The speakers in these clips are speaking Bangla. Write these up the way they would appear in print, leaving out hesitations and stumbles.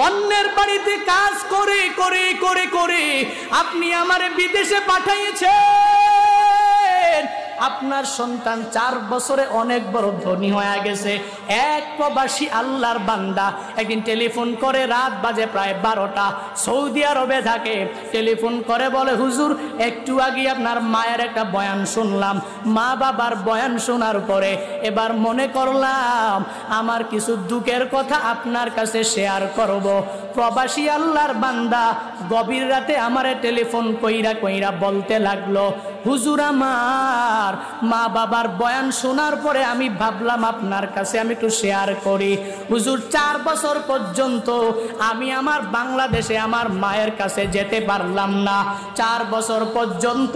অন্যের বাড়িতে কাজ করে করে করে করে আপনি আমারে বিদেশে পাঠাইছেন। আপনার সন্তান 4 বছরে অনেক বড় ধনী হয়ে গেছে। এক প্রবাসী আল্লাহর বান্দা একদিন টেলিফোন করে, রাত বাজে প্রায় 12টা, সৌদি আরবে থাকে। টেলিফোন করে বলে, হুজুর একটু আগে আপনার মায়ের একটা বয়ান শুনলাম। মা বাবার বয়ান শোনার পরে এবার মনে করলাম আমার কিছু দুঃখের কথা আপনার কাছে শেয়ার করব। প্রবাসী আল্লাহর বান্দা গভীর রাতে আমারে টেলিফোন কইরা কইরা বলতে লাগলো, হুজুর আমার মা বাবার বয়ান শোনার পরে আমি ভাবলাম আপনার কাছে আমি একটু শেয়ার করি। হুজুর 4 বছর পর্যন্ত আমি আমার বাংলাদেশে আমার মায়ের কাছে যেতে পারলাম না। 4 বছর পর্যন্ত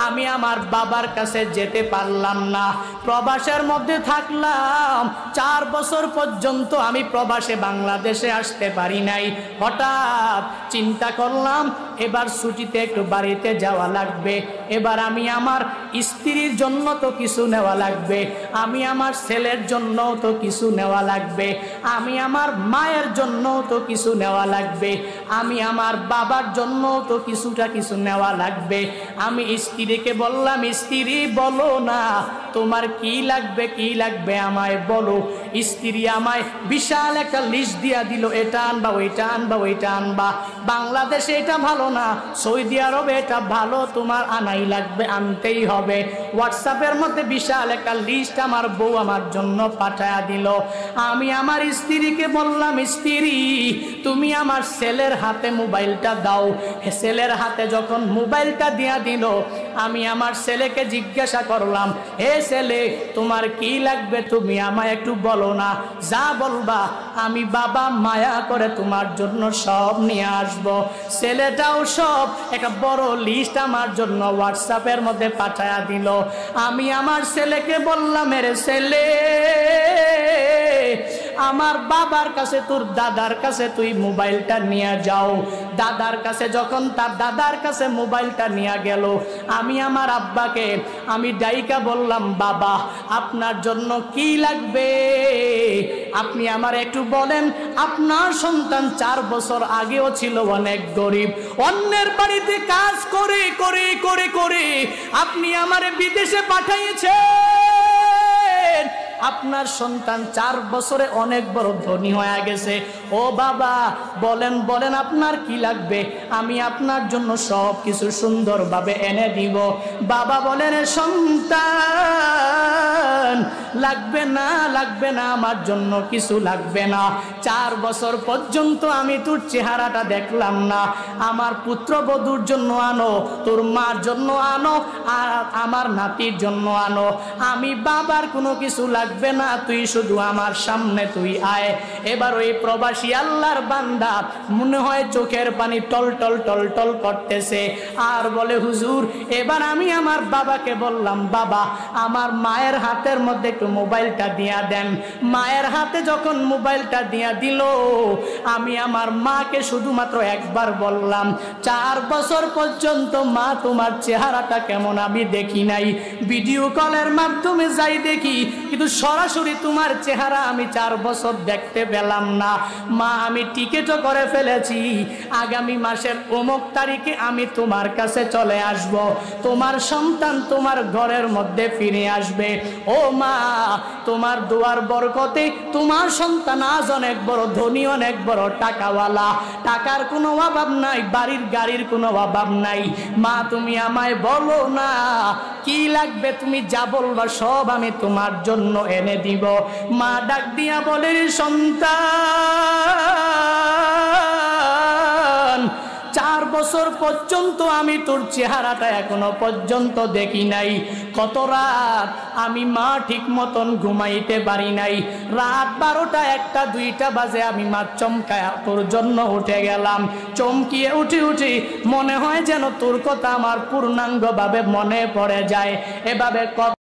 আমি আমার বাবার কাছে যেতে পারলাম না। প্রবাসের মধ্যে থাকলাম 4 বছর পর্যন্ত আমি প্রবাসে বাংলাদেশে আসতে পারি নাই। হঠাৎ চিন্তা করলাম এবার ছুটিতে একটু বাড়িতে যাওয়া লাগবে। এবার আমি আমার স্ত্রীর জন্য তো কিছু নেওয়া লাগবে, আমি আমার ছেলের জন্য তো কিছু নেওয়া লাগবে, আমি আমার মায়ের জন্য তো কিছু নেওয়া লাগবে, আমি আমার বাবার জন্য তো কিছু নেওয়া লাগবে। আমি স্ত্রীকে বললাম, স্ত্রী বলো না তোমার কি লাগবে আমায় বলো। স্ত্রী আমায় বিশাল একটা লিস্ট দিয়া দিল, এটা আনবা ওইটা আনবা ওইটা আনবা, বাংলাদেশে এটা ভালো না, সৌদি আরবে এটা ভালো, তোমার আনাই লাগবে, আনতেই হবে। হোয়াটসঅ্যাপের মধ্যে বিশাল একটা লিস্ট আমার বউ আমার জন্য পাঠায়া দিল। আমি আমার স্ত্রীকে বললাম, স্ত্রী তুমি আমার ছেলের হাতে মোবাইলটা দাও। ছেলের হাতে যখন মোবাইলটা দিয়া দিল, আমি আমার ছেলেকে জিজ্ঞাসা করলাম, হে ছেলে তোমার কি লাগবে তুমি আমায় একটু বলো না, যা বলবা আমি বাবা মায়া করে তোমার জন্য সব নিয়ে আসবো। ছেলেটাও সব একটা বড় লিস্ট আমার জন্য হোয়াটসঅ্যাপের মধ্যে পাঠায়া দিল। আমি আমার ছেলেকে বললাম, এর ছেলে আমার বাবার কাছে তোর দাদার কাছে তুই মোবাইলটা নিয়ে যাও। দাদার কাছে যখন তার দাদার কাছে মোবাইলটা নিয়ে গেল, আমি আমার আব্বাকে আমি ডাইকা বললাম, বাবা আপনার জন্য কি লাগবে আপনি আমার একটু বলেন। আপনার সন্তান 4 বছর আগেও ছিল অনেক গরিব, অন্যের বাড়িতে কাজ করে করে করে করে আপনি আমারে বিদেশে পাঠাইছেন। আপনার সন্তান 4 বছরে অনেক বড় ধনী হয়ে গেছে। ও বাবা বলেন বলেন আপনার কি লাগবে, আমি আপনার জন্য সব কিছু সুন্দরভাবে এনে দিব। বাবা বলেন, সন্তান লাগবে না আমার জন্য কিছু লাগবে না। 4 বছর পর্যন্ত আমি তোর চেহারাটা দেখলাম না। আমার পুত্রবধূর জন্য আনো, তোর মার জন্য আনো, আর আমার নাতির জন্য আনো। আমি বাবার কোনো কিছু লাগবে না, তুই শুধু আমার সামনে তুই আয়। এবার ওই প্রবাসী আল্লাহর বান্দা মনে হয় চোখের পানি টল টল টল টল করতেছে, আর বলে, হুজুর এবার আমি আমার বাবাকে বললাম, বাবা আমার মায়ের হাতের মধ্যে একটু মোবাইলটা দিয়া দেন। মায়ের হাতে যখন মোবাইলটা দিয়া দিল, আমি আমার মাকে শুধুমাত্র একবার বললাম, 4 বছর পর্যন্ত মা তোমার চেহারাটা কেমন আমি দেখি নাই, ভিডিও কলের মাধ্যমে যাই দেখি, কিন্তু সরাসরি তোমার চেহারা আমি 4 বছর দেখতে পেলাম না। মা আমি টিকেটও করে ফেলেছি, আগামী মাসের অমুক তারিখে আমি তোমার কাছে চলে আসব, তোমার সন্তান তোমার ঘরের মধ্যে ফিরে আসবে। ও মা তোমার দোয়ার বরকতে তোমার সন্তান আজ অনেক বড় ধনী, অনেক বড় টাকাওয়ালা, টাকার কোনো অভাব নাই, বাড়ির গাড়ির কোনো অভাব নাই। মা তুমি আমায় বলো না কি লাগবে, তুমি যা বলবা সব আমি তোমার জন্য এনে দিব। মা ডাক দিয়া বলে, সন্তান 4 বছর পর্যন্ত আমি তোর চেহারাটা এখনো পর্যন্ত দেখি নাই। কত রাত আমি মা ঠিক মতন ঘুমাইতে পারি নাই। রাত 12টা 1টা 2টা বাজে আমি মা চমকায় তোর জন্য উঠে গেলাম। চমকিয়ে উঠি মনে হয় যেন তোর কথা আমার পূর্ণাঙ্গভাবে মনে পড়ে যায়। এভাবে